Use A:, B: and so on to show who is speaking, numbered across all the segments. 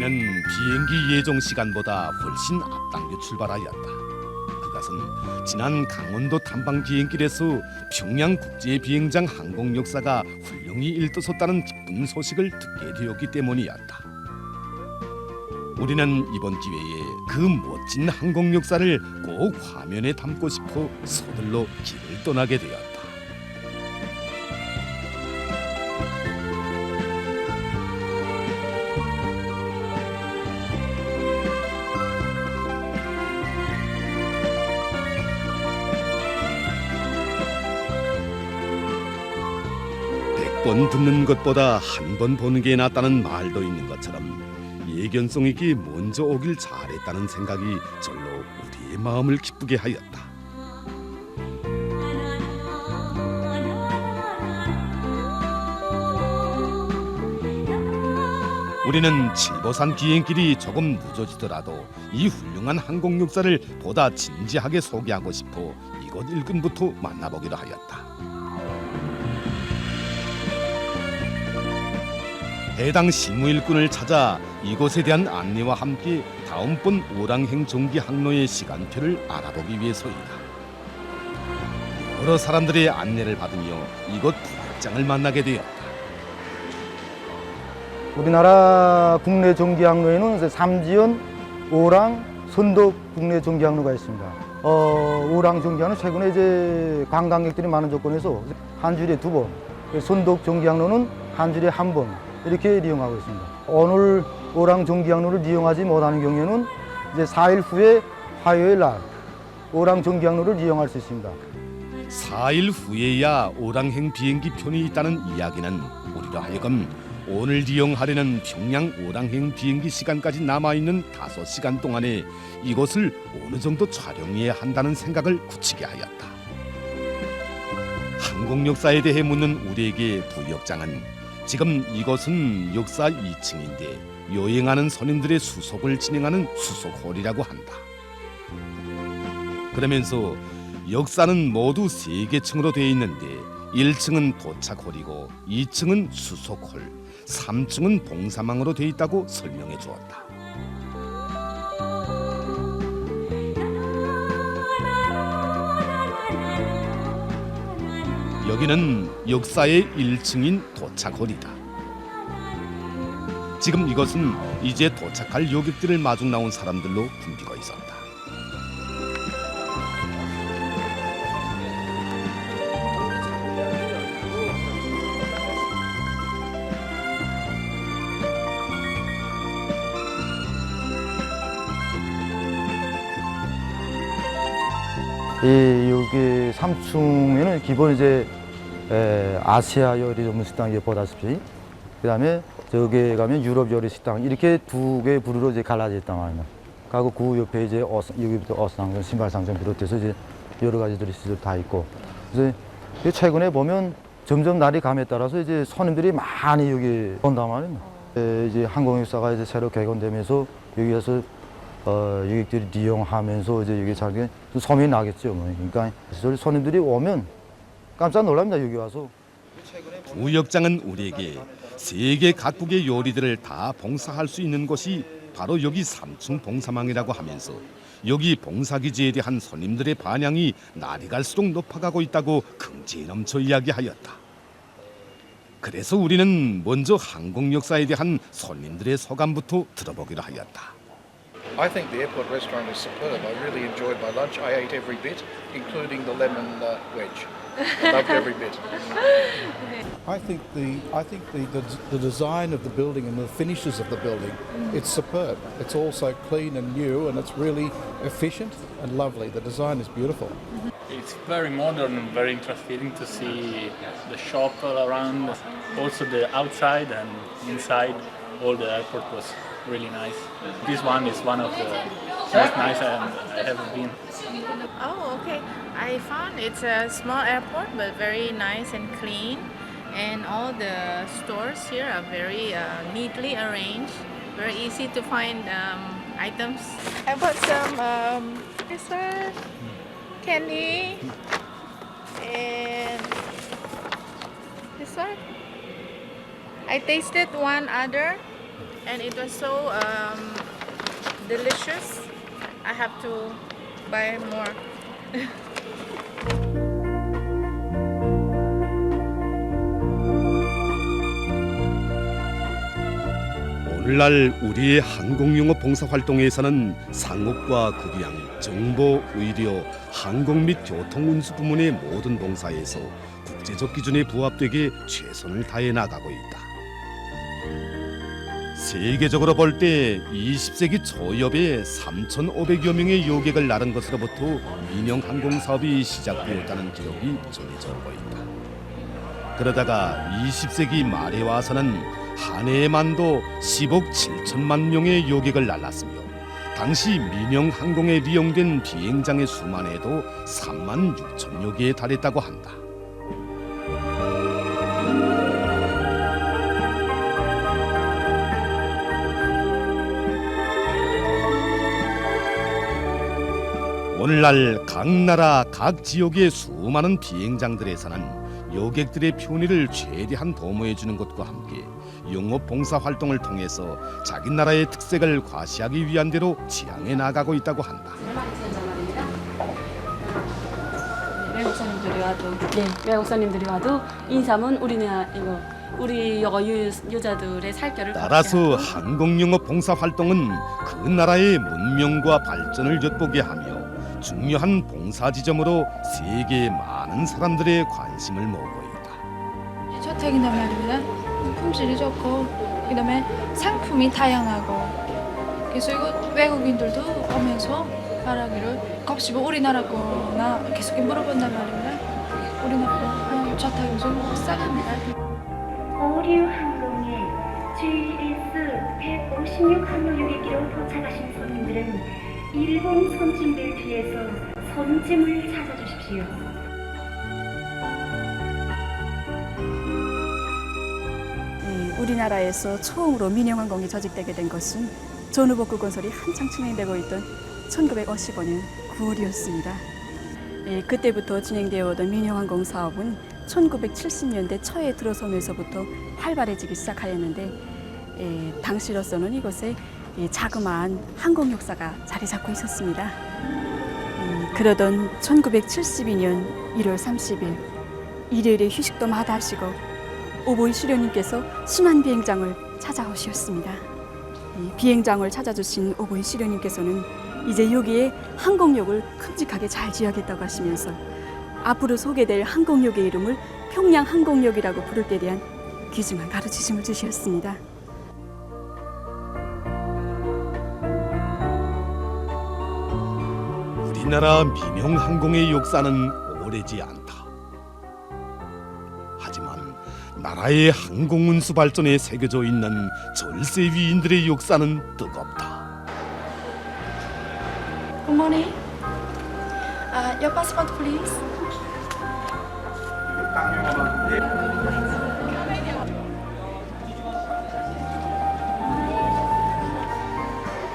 A: 우리는 비행기 예정 시간보다 훨씬 앞당겨 출발하였다. 그것은 지난 강원도 탐방 비행길에서 평양 국제 비행장 항공 역사가 훌륭히 일떠섰다는 기쁜 소식을 듣게 되었기 때문이었다. 우리는 이번 기회에 그 멋진 항공 역사를 꼭 화면에 담고 싶어 서둘러 길을 떠나게 되었다. 번 듣는 것보다 한 번 보는 게 낫다는 말도 있는 것처럼 예견성에게 먼저 오길 잘했다는 생각이 절로 우리의 마음을 기쁘게 하였다. 우리는 칠보산 비행길이 조금 늦어지더라도 이 훌륭한 항공 역사를 보다 진지하게 소개하고 싶어 이곳 일꾼부터 만나보기로 하였다. 해당 시무일꾼을 찾아 이곳에 대한 안내와 함께 다음번 오랑행 정기 항로의 시간표를 알아보기 위해서이다. 여러 사람들의 안내를 받으며 이곳 부역장을 만나게 되었다.
B: 우리나라 국내 정기 항로에는 이제 삼지연, 오랑, 선덕 국내 정기 항로가 있습니다. 오랑 정기 항로 최근에 이제 관광객들이 많은 조건에서 한 주일에 2번, 선덕 정기 항로는 한 주일에 1번. 이렇게 이용하고 있습니다. 오늘 오랑 정기 항로를 이용하지 못하는 경우에는 이제 4일 후에 화요일 날 오랑 정기 항로를 이용할 수 있습니다.
A: 4일 후에야 오랑행 비행기 편이 있다는 이야기는 우리로 하여금 오늘 이용하려는 평양 오랑행 비행기 시간까지 남아있는 5시간 동안에 이곳을 어느 정도 촬영해야 한다는 생각을 굳히게 하였다. 항공 역사에 대해 묻는 우리에게 부역장은 지금 이곳은 역사 2층인데 여행하는 손님들의 수속을 진행하는 수속홀이라고 한다. 그러면서 역사는 모두 3개 층으로 되어 있는데 1층은 도착홀이고 2층은 수속홀, 3층은 봉사망으로 되어 있다고 설명해 주었다. 여기는 역사의 1층인 도착홀이다. 지금 이것은 이제 도착할 여객들을 마중 나온 사람들로 붐비고 있었다.
B: 여기 3층에는 기본 이제 아시아 요리 전문 식당 보다시피 그다음에 저기 가면 유럽 요리 식당 이렇게 2개 부류로 이제 갈라져 있단 말이에요. 그리고 그 옆에 이제 여기부터 어상점, 신발상점 비롯해서 이제 여러 가지들이 다 있고. 그래서 최근에 보면 점점 날이 감에 따라서 이제 손님들이 많이 여기 온단 말이에요. 이제 항공 역사가 이제 새로 개건되면서 여기에서 여객들이 이용하면서 이제 여기 자기 소문이 나겠죠. 뭐. 그러니까 손님들이 오면 깜짝 놀랍니다. 여기 와서.
A: 부역장은 우리에게 세계 각국의 요리들을 다 봉사할 수 있는 곳이 바로 여기 3층 봉사망이라고 하면서 여기 봉사기지에 대한 손님들의 반향이 날이 갈수록 높아가고 있다고 긍지에 넘쳐 이야기하였다. 그래서 우리는 먼저 항공 역사에 대한 손님들의 소감부터 들어보기로 하였다.
C: I think the airport restaurant is superb. I really enjoyed my lunch. I ate every bit, including the lemon wedge. I loved every bit.
D: I think the design of the building and the finishes of the building, it's superb. It's all so clean and new, and it's really efficient and lovely. The design is beautiful.
E: It's very modern and very interesting to see the shop all around, also the outside and inside. All the airport was really nice. This one is one of the most nice I have ever been.
F: Oh, okay. I found it's a small airport but very nice and clean, and all the stores here are very neatly arranged. Very easy to find items. I bought some this one, candy, and this one. I tasted one other. and it was so delicious. I have to buy more.
A: 오늘날 우리의 항공영업 봉사활동에서는 상업과 급양, 정보, 의료, 항공 및 교통운수 부문의 모든 봉사에서 국제적 기준에 부합되게 최선을 다해 나가고 있다. 세계적으로 볼 때 20세기 초엽에 3,500여 명의 요객을 나른 것으로부터 민영 항공 사업이 시작되었다는 기록이 전해져 오고 있다. 그러다가 20세기 말에 와서는 한 해에만도 10억 7천만 명의 요객을 날랐으며 당시 민영 항공에 이용된 비행장의 수만 해도 3만 6천여 개에 달했다고 한다. 오늘날 각 나라 각 지역의 수많은 비행장들에서는 요객들의 편의를 최대한 도모해 주는 것과 함께 영업 봉사 활동을 통해서 자기 나라의 특색을 과시하기 위한 대로 지향해 나가고 있다고 한다.
G: 외국 손님들이 와도 외국 손님들이 와도 인삼은 우리 여자들의 살결을
A: 따라서 항공영업 봉사 활동은 그 나라의 문명과 발전을 엿보게 하며 중요한 봉사 지점으로 세계의 많은 사람들의 관심을 모으고 있다.
H: 저택이란 말입니다. 품질이 좋고 그다음에 상품이 다양하고 그래서 이거 외국인들도 오면서 말하기를 혹시 뭐 우리나라 거나 계속 물어본단 말입니다. 우리나라 거 좋다고 요즘 싸갑니다.
I: 오류 항공에 GS-156 항공 요객기로 도착하신 손님들은 일본 선진들 뒤에서 선짐을 찾아주십시오.
G: 우리나라에서 처음으로 민영항공이 조직되게 된 것은 전후복구 건설이 한창 진행되고 있던 1950년 9월이었습니다. 그때부터 진행되어 오던 민영항공 사업은 1970년대 초에 들어서면서부터 활발해지기 시작하였는데 당시로서는 이곳에 자그마한 항공 역사가 자리 잡고 있었습니다. 그러던 1972년 1월 30일 일요일에 휴식도 마다하시고 오보이 수료님께서 순환 비행장을 찾아오셨습니다. 비행장을 찾아주신 오보이 수료님께서는 이제 여기에 항공역을 큼직하게 잘 지어야겠다고 하시면서 앞으로 소개될 항공역의 이름을 평양 항공역이라고 부를 때 대한 귀중한 가르치심을 주셨습니다.
A: 우리나라 민영 항공의 역사는 오래지 않다. 하지만 나라의 항공운수 발전에 새겨져 있는 절세 위인들의 역사는 뜨겁다.
H: Good morning. Your passport, please.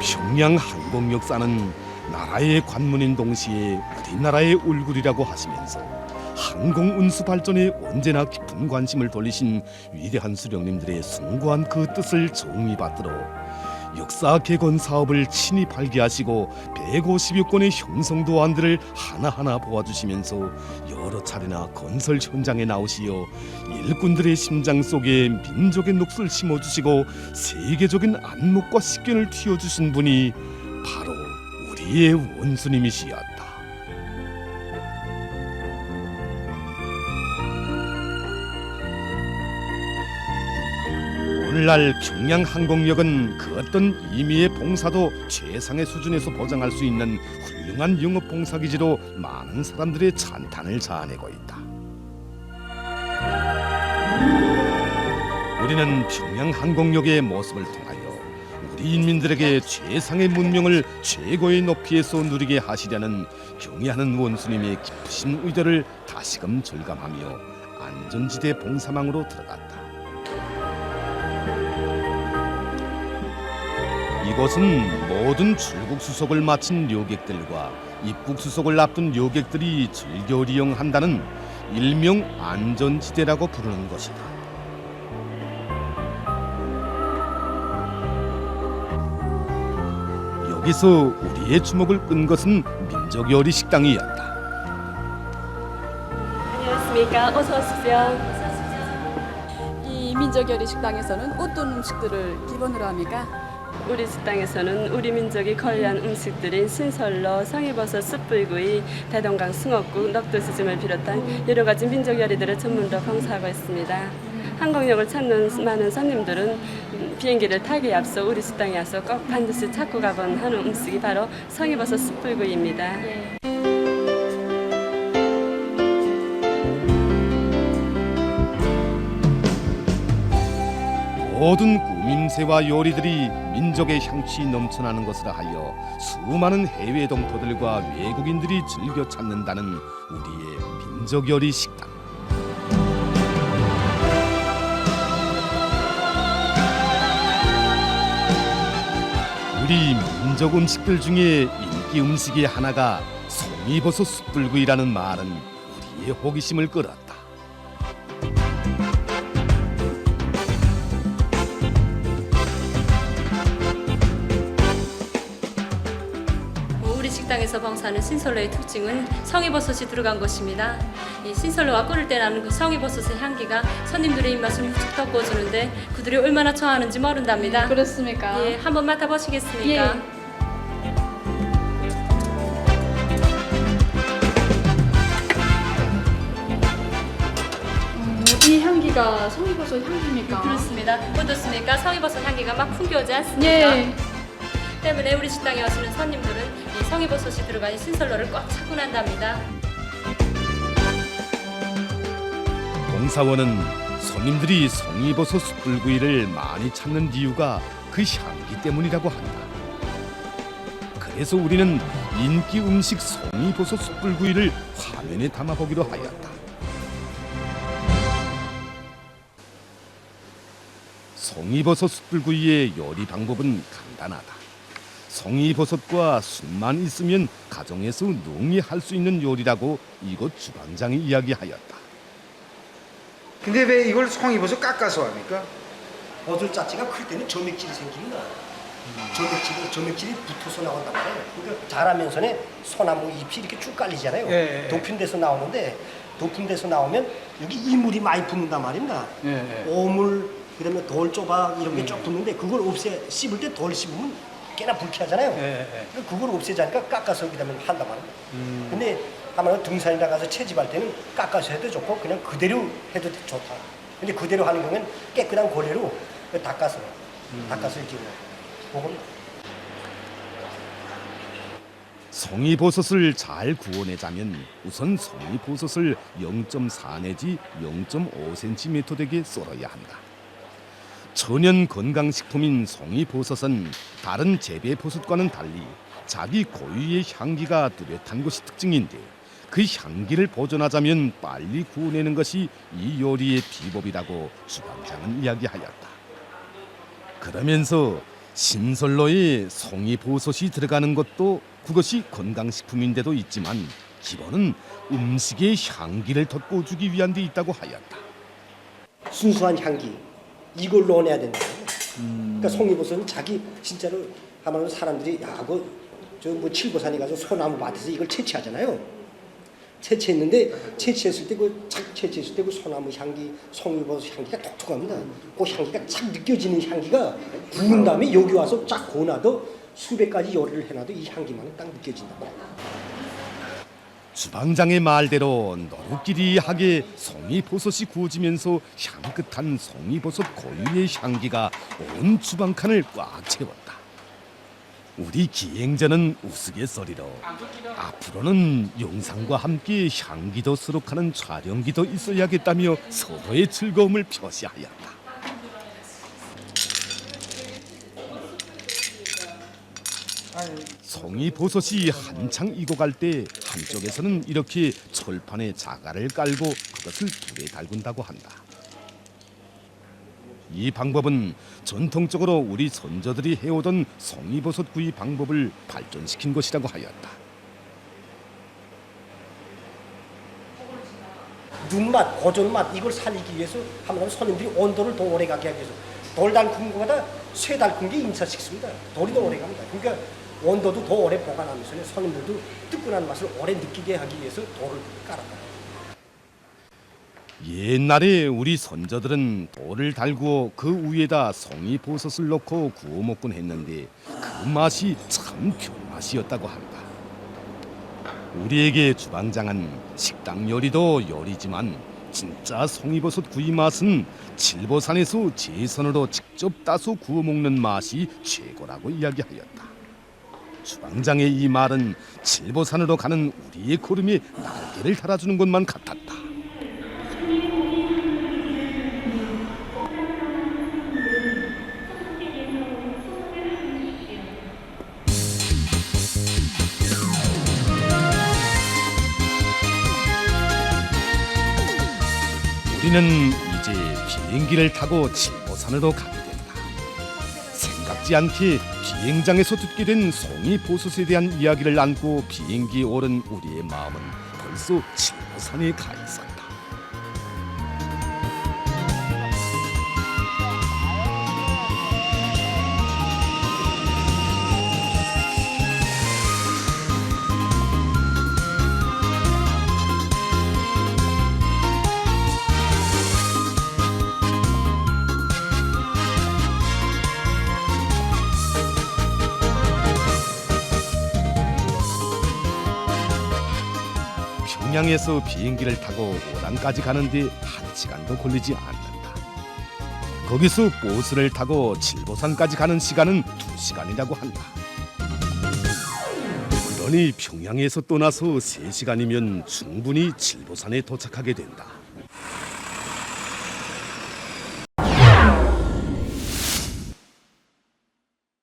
A: 평양 항공 역사는 나라의 관문인 동시에 우리나라의 얼굴이라고 하시면서 항공 운수 발전에 언제나 깊은 관심을 돌리신 위대한 수령님들의 숭고한 그 뜻을 정리받들어 역사 개건 사업을 친히 발기하시고 150여 건의 형성도안들을 하나하나 보아주시면서 여러 차례나 건설 현장에 나오시어 일꾼들의 심장 속에 민족의 녹슬 심어주시고 세계적인 안목과 식견을 틔워주신 분이 바로 우리의 원수님이시였다. 오늘날 평양항공역은 그 어떤 임의의 봉사도 최상의 수준에서 보장할 수 있는 훌륭한 영업 봉사기지로 많은 사람들의 찬탄을 자아내고 있다. 우리는 평양항공역의 모습을 통하여 우리 인민들에게 최상의 문명을 최고의 높이에서 누리게 하시려는 경애하는 원수님의 깊으신 의도를 다시금 절감하며 안전지대 봉사망으로 들어갔다. 이곳은 모든 출국 수속을 마친 요객들과 입국 수속을 앞둔 요객들이 즐겨 이용한다는 일명 안전지대라고 부르는 것이다. 여기서 우리의 주목을 끈 것은 민족 요리 식당이었다.
G: 안녕하십니까. 어서 오십시오. 이 민족 요리 식당에서는 어떤 음식들을 기본으로 합니까?
J: 우리 식당에서는 우리 민족이 거의한 음식들인 신설로, 성이버섯, 숯불구이, 대동강 숭어국, 넉도스즘을 비롯한 여러 가지 민족 요리들을 전문으로 봉사하고 있습니다. 한국역을 찾는 많은 손님들은 비행기를 타기에 앞서 우리 식당에 와서 꼭 반드시 찾고 가본 하는 음식이 바로 성이버섯 숯불구이입니다.
A: 모든 구민세와 요리들이 민족의 향취 넘쳐나는 것을 하여 수많은 해외 동포들과 외국인들이 즐겨 찾는다는 우리의 민족 요리 식당. 우리 민족 음식들 중에 인기 음식의 하나가 송이버섯 숯불구이라는 말은 우리의 호기심을 끌었다.
J: 우리 식당에서 봉사하는 신설로의 특징은 성이버섯이 들어간 것입니다. 이 신설로가 끓을 때 나는 그 성이버섯의 향기가 손님들의 입맛을 훅 돋궈주는데 그들이 얼마나 좋아하는지 모른답니다.
H: 그렇습니까?
J: 예, 한번 맡아보시겠습니까?
H: 예. 이 향기가 성이버섯 향기입니까?
J: 그렇습니다. 어떻습니까? 성이버섯 향기가 막 풍겨오지 않습니까?
H: 예.
J: 때문에 우리 식당에 오시는 손님들은 이 성이버섯이 들어간 신설로를 꼭 찾고 난답니다.
A: 봉사원은 손님들이 송이버섯 숯불구이를 많이 찾는 이유가 그 향기 때문이라고 한다. 그래서 우리는 인기 음식 송이버섯 숯불구이를 화면에 담아보기로 하였다. 송이버섯 숯불구이의 요리 방법은 간단하다. 송이버섯과 숯만 있으면 가정에서 능히 할 수 있는 요리라고 이곳 주방장이 이야기하였다.
K: 근데 왜 이걸 송이버섯 깎아서 합니까? 버섯 자체가 클 때는 점액질이 생깁니다. 점액질이 붙어서 나온단 말이에요. 그러니까 자라면서는 소나무 잎이 이렇게 쭉 깔리잖아요.
D: 예.
K: 높은 데서 나오는데 높은 데서 나오면 여기 이물이 많이 붙는단 말입니다. 오물, 그다음에 돌조각 이런 게 쭉 붙는데 그걸 씹을 때 덜 씹으면 꽤나 불쾌하잖아요. 그걸 없애자니까 깎아서 그다음에 한단 말입니다. 근데 아마 등산에 나가서 채집할 때는 깎아서 해도 좋고 그냥 그대로 해도 좋다. 근데 그대로 하는 경우는 깨끗한 고래로 닦아서 이렇게 먹으면.
A: 송이버섯을 잘 구워내자면 우선 송이버섯을 0.4 내지 0.5cm 되게 썰어야 한다. 천연 건강식품인 송이버섯은 다른 재배버섯과는 달리 자기 고유의 향기가 뚜렷한 것이 특징인데 그 향기를 보존하자면 빨리 구워내는 것이 이 요리의 비법이라고 주방장은 이야기하였다. 그러면서 신설로에 송이버섯이 들어가는 것도 그것이 건강식품인데도 있지만 기본은 음식의 향기를 돋궈주기 위한 데 있다고 하였다.
K: 순수한 향기 이걸 넣어내야 된다. 그러니까 송이버섯은 자기 진짜로 하면 사람들이 뭐 칠보산에 가서 소나무 밭에서 이걸 채취하잖아요. 채취했을 때 그 소나무 향기, 송이버섯 향기가 독특합니다. 그 향기가 착 느껴지는 향기가 구운 다음에 여기 와서 쫙 구워놔도 수백 가지 요리를 해놔도 이 향기만은 딱 느껴진다.
A: 주방장의 말대로 노릇끼리하게 송이버섯이 구워지면서 향긋한 송이버섯 고유의 향기가 온 주방칸을 꽉 채웠다. 우리 기행자는 우스갯소리로 앞으로는 영상과 함께 향기도 수록하는 촬영기도 있어야겠다며 서로의 즐거움을 표시하였다. 송이버섯이 한창 익어갈 때 한쪽에서는 이렇게 철판에 자갈을 깔고 그것을 불에 달군다고 한다. 이 방법은 전통적으로 우리 선조들이 해오던 송이버섯 구이 방법을 발전시킨 것이라고 하였다.
K: 눈맛, 고존맛 이걸 살리기 위해서 하면 손님들이 온도를 더 오래 가게 하기 위해서 돌 달군 것보다 쇠 달군 게 인사식습니다. 돌이 더 오래 갑니다. 그러니까 온도도 더 오래 보관하면서 손님들도 뜨끈한 맛을 오래 느끼게 하기 위해서 돌을 깔았다.
A: 옛날에 우리 선조들은 돌을 달고 그 위에다 송이버섯을 넣고 구워 먹곤 했는데 그 맛이 참 별맛이었다고 한다. 우리에게 주방장은 식당 요리도 요리지만 진짜 송이버섯 구이 맛은 칠보산에서 제선으로 직접 따서 구워 먹는 맛이 최고라고 이야기하였다. 주방장의 이 말은 칠보산으로 가는 우리의 걸음에 날개를 달아주는 것만 같았다. 우리는 이제 비행기를 타고 칠보산으로 가게 된다. 생각지 않게 비행장에서 듣게 된 송이버섯에 대한 이야기를 안고 비행기에 오른 우리의 마음은 벌써 칠보산에 가 있었다. 평양에서 비행기를 타고 오란까지 가는데 1시간도 걸리지 않는다. 거기서 버스를 타고 칠보산까지 가는 시간은 2시간이라고 한다. 그러니 평양에서 떠나서 3시간이면 충분히 칠보산에 도착하게 된다.